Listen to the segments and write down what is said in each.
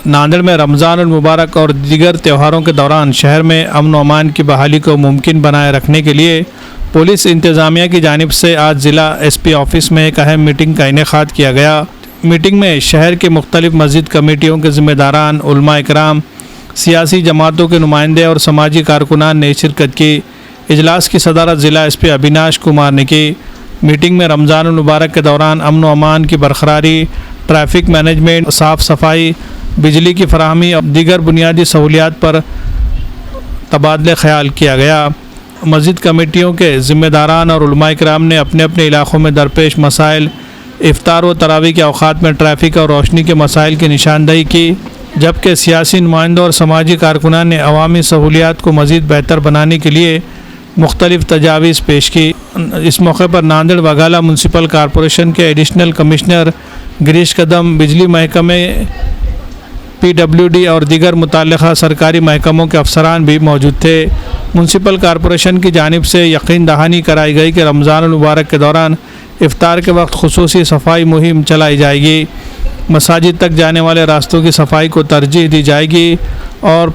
नांदेड़ में रमज़ान मुबारक और दीगर त्योहारों के दौरान शहर में अमन व अमान की बहाली को मुमकिन बनाए रखने के लिए पुलिस इंतज़ामिया की जानिब से आज ज़िला एसपी ऑफिस में एक अहम मीटिंग का इनेकाद किया गया। मीटिंग में शहर के मुख्तलिफ मस्जिद कमेटियों के ज़िम्मेदारान, उलमा इकराम, सियासी जमातों के नुमाइंदे और समाजी कारकुनान ने शिरकत की। इजलास की सदारत ज़िला एसपी अविनाश कुमार ने की। मीटिंग में रमज़ान मुबारक के दौरान अमन व अमान की बरकरारी, ट्रैफिक मैनेजमेंट, साफ़ सफाई, बिजली की फराहमी और दीगर बुनियादी सहूलियात पर तबादले ख्याल किया गया। मस्जिद कमेटियों के ज़िम्मेदारान और उलमा इकराम ने अपने अपने इलाक़ों में दरपेश मसाइल, इफ्तार व तरावी के औक़ात में ट्रैफिक और रोशनी के मसाइल की निशानदही की, जबकि सियासी नुमाइंदों और समाजी कारकुनान ने अवामी सहूलियात को मज़ीद बेहतर बनाने के लिए मुख्तलिफ तजावीज़ पेश की। इस मौके पर नांदेड़ वघाला म्यूनसिपल कॉरपोरेशन के एडिशनल कमिश्नर गिरीश कदम, बिजली महकमे, PWD और दीगर मुतल्लिक़ा सरकारी महकमों के अफसरान भी मौजूद थे। म्यूनसिपल कॉरपोरेशन की जानिब से यकीन दहानी कराई गई कि रमज़ान मुबारक के दौरान इफ्तार के वक्त खुसूसी सफाई मुहिम चलाई जाएगी। मसाजिद तक जाने वाले रास्तों की सफाई को तरजीह दी जाएगी और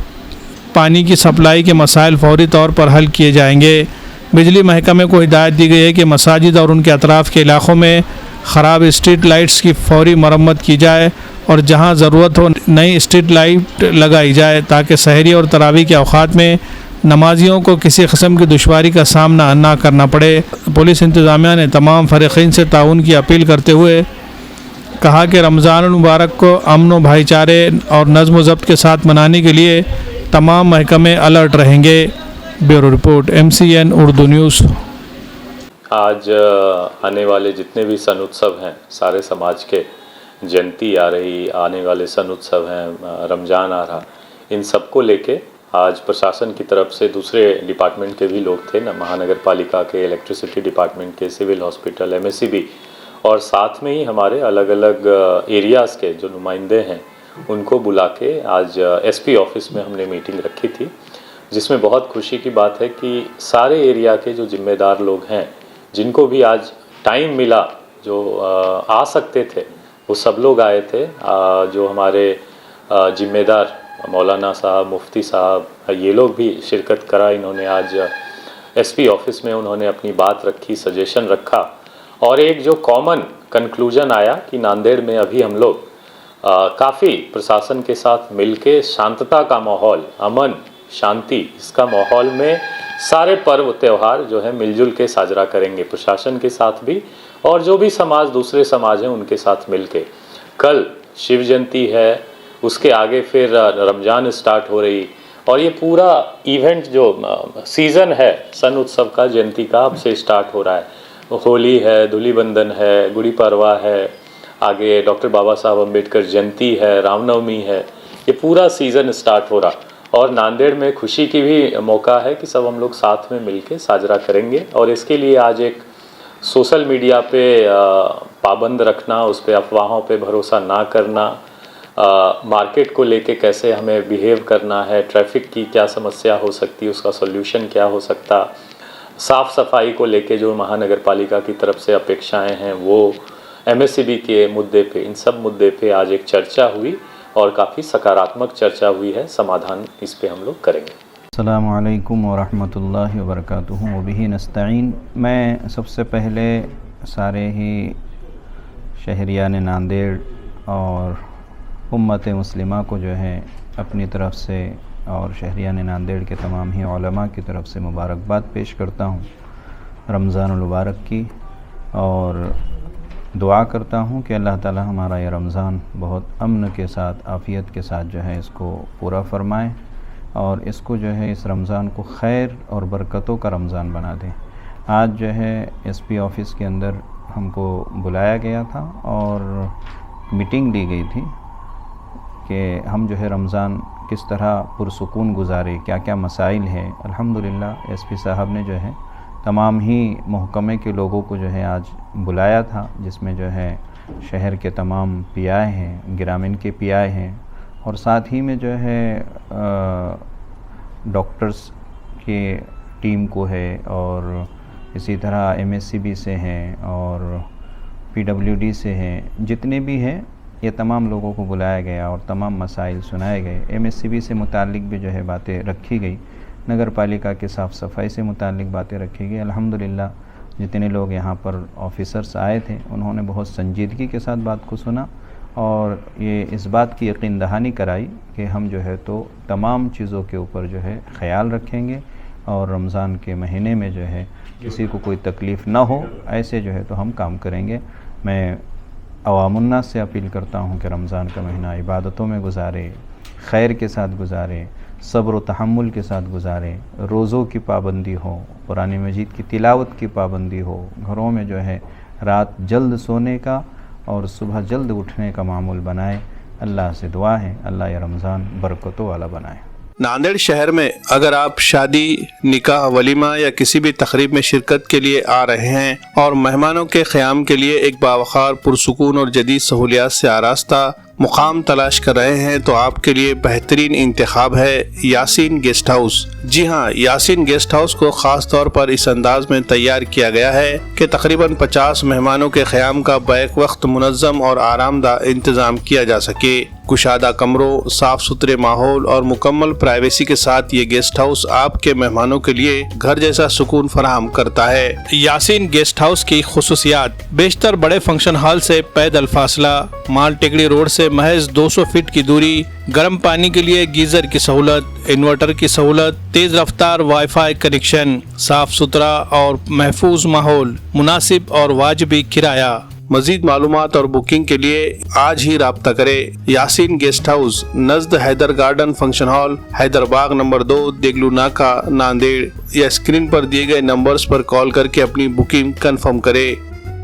पानी की सप्लाई के मसाइल फौरी तौर पर हल किए जाएंगे। बिजली महकमे को हिदायत दी गई है कि मसाजिद और उनके अतराफ़ के इलाक़ों में ख़राब स्ट्रीट लाइट्स की फौरी मरम्मत की जाए और जहां ज़रूरत हो नई स्ट्रीट लाइट लगाई जाए ताकि सहरी और तरावी के औक़ात में नमाजियों को किसी किस्म की दुश्वारी का सामना ना करना पड़े। पुलिस इंतज़ामिया ने तमाम फ़रीक़ीन से ताउन की अपील करते हुए कहा कि रमज़ान मुबारक को अमन व भाईचारे और नज़्म व ज़ब्त के साथ मनाने के लिए तमाम महकमे अलर्ट रहेंगे। Bureau report, MCN Urdu news. आज आने वाले जितने भी सन उत्सव हैं, सारे समाज के जयंती आ रही, आने वाले सन उत्सव हैं, रमज़ान आ रहा, इन सब को लेके आज प्रशासन की तरफ से दूसरे डिपार्टमेंट के भी लोग थे ना, महानगर पालिका के, इलेक्ट्रिसिटी डिपार्टमेंट के, सिविल हॉस्पिटल, MSCB और साथ में ही हमारे अलग अलग एरियाज़ के जो नुमाइंदे हैं उनको बुला के आज SP ऑफिस में हमने मीटिंग रखी थी, जिसमें बहुत खुशी की बात है कि सारे एरिया के जो जिम्मेदार लोग हैं, जिनको भी आज टाइम मिला, जो आ सकते थे, वो सब लोग आए थे। जो हमारे जिम्मेदार मौलाना साहब, मुफ्ती साहब, ये लोग भी शिरकत करा। इन्होंने आज SP ऑफिस में उन्होंने अपनी बात रखी, सजेशन रखा और एक जो कॉमन कंक्लूजन आया कि नांदेड़ में अभी हम लोग काफ़ी प्रशासन के साथ मिलके शांतता का माहौल, अमन शांति, इसका माहौल में सारे पर्व त्यौहार जो है मिलजुल के साजरा करेंगे, प्रशासन के साथ भी और जो भी समाज, दूसरे समाज हैं उनके साथ मिलके। कल शिव जयंती है, उसके आगे फिर रमज़ान स्टार्ट हो रही और ये पूरा इवेंट जो सीज़न है सन उत्सव का, जयंती का, अब से स्टार्ट हो रहा है। होली है, धूलिबंधन है, गुड़ी पड़वा है, आगे डॉक्टर बाबा साहब अम्बेडकर जयंती है, रामनवमी है, ये पूरा सीज़न स्टार्ट हो रहा और नांदेड़ में खुशी की भी मौका है कि सब हम लोग साथ में मिलके साजरा करेंगे। और इसके लिए आज एक सोशल मीडिया पे पाबंद रखना, उस पर अफवाहों पे भरोसा ना करना, मार्केट को लेके कैसे हमें बिहेव करना है, ट्रैफिक की क्या समस्या हो सकती है, उसका सॉल्यूशन क्या हो सकता, साफ़ सफाई को लेके जो महानगर पालिका की तरफ से अपेक्षाएं हैं वो, MSCB के मुद्दे पे, इन सब मुद्दे पे आज एक चर्चा हुई और काफ़ी सकारात्मक चर्चा हुई है। समाधान इस पे हम लोग करेंगे। अस्सलामु अलैकुम वरहमतुल्लाहि वबरकातुहू व बिही नस्तईन। मैं सबसे पहले सारे ही शहरियान नांदेड़ और उम्मत मुस्लिमा को जो है अपनी तरफ से और शहरियान नांदेड़ के तमाम ही उलमा की तरफ से मुबारकबाद पेश करता हूँ रमज़ान मुबारक की और दुआ करता हूँ कि अल्लाह ताला हमारा ये रमज़ान बहुत अमन के साथ, आफ़ियत के साथ जो है इसको पूरा फ़रमाए और इसको जो है इस रमज़ान को खैर और बरकतों का रमज़ान बना दे। आज जो है SP ऑफ़िस के अंदर हमको बुलाया गया था और मीटिंग दी गई थी कि हम जो है रमज़ान किस तरह पुरसुकून गुजारे, क्या क्या मसाइल है। अल्हम्दुलिल्लाह SP साहब ने जो है तमाम ही महकमे के लोगों को जो है आज बुलाया था, जिसमें जो है शहर के तमाम PI हैं, ग्रामीण के PI हैं और साथ ही में जो है डॉक्टर्स के टीम को है और इसी तरह MSCB से हैं और PWD से हैं, जितने भी हैं ये तमाम लोगों को बुलाया गया और तमाम मसाइल सुनाए गए। एमएससीबी से मुतालिक भी जो है बातें रखी गई, नगर पालिका के साफ़ सफाई से मुतालिक बातें रखी गई। अल्हम्दुलिल्लाह जितने लोग यहाँ पर ऑफिसर्स आए थे उन्होंने बहुत संजीदगी के साथ बात को सुना और ये इस बात की यकीन दहानी कराई कि हम जो है तो तमाम चीज़ों के ऊपर जो है ख़याल रखेंगे और रमज़ान के महीने में जो है किसी को कोई तकलीफ़ ना हो, ऐसे जो है तो हम काम करेंगे। मैं अवामुन्नास से अपील करता हूँ कि रमज़ान का महीना इबादतों में गुजारे, खैर के साथ गुजारे, सब्र व तहम्मुल के साथ गुजारे, रोज़ों की पाबंदी हो, कुरान मजीद की तिलावत की पाबंदी हो, घरों में जो है रात जल्द सोने का और सुबह जल्द उठने का मामूल बनाए। अल्लाह से दुआ है अल्लाह ये रमज़ान बरकतों वाला बनाए। नांदेड़ शहर में अगर आप शादी, निकाह, वलीमा या किसी भी तकरीब में शिरकत के लिए आ रहे हैं और मेहमानों के क़याम के लिए एक बावखार, पुरसुकून और जदीद सहूलियात से आरास्ता मुकाम तलाश कर रहे हैं तो आपके लिए बेहतरीन इंतखाब है यासीन गेस्ट हाउस। जी हाँ, यासीन गेस्ट हाउस को ख़ास तौर पर इस अंदाज में तैयार किया गया है कि तकरीबन 50 मेहमानों के क़याम का बैक वक्त मुनज़्ज़म और आरामदाह इंतज़ाम किया जा सके। कुशादा कमरों, साफ सुथरे माहौल और मुकम्मल प्राइवेसी के साथ ये गेस्ट हाउस आपके मेहमानों के लिए घर जैसा सुकून फराहम करता है। यासीन गेस्ट हाउस की खुसूसियात: बेशतर बड़े फंक्शन हॉल से पैदल फासला, माल टेकड़ी रोड से महज 200 फीट की दूरी, गर्म पानी के लिए गीजर की सहूलत, इन्वर्टर की सहूलत, तेज रफ्तार वाईफाई कनेक्शन, साफ सुथरा और महफूज माहौल, मुनासिब और वाजिबी किराया। मजीद मालूमात और बुकिंग के लिए आज ही राब्ता करें। यासीन गेस्ट हाउस, नज़द Haider garden function hall, Haiderbagh number 2, Deglur Naka, Nanded. या स्क्रीन पर दिए गए नंबर्स पर कॉल करके अपनी बुकिंग कंफर्म करें।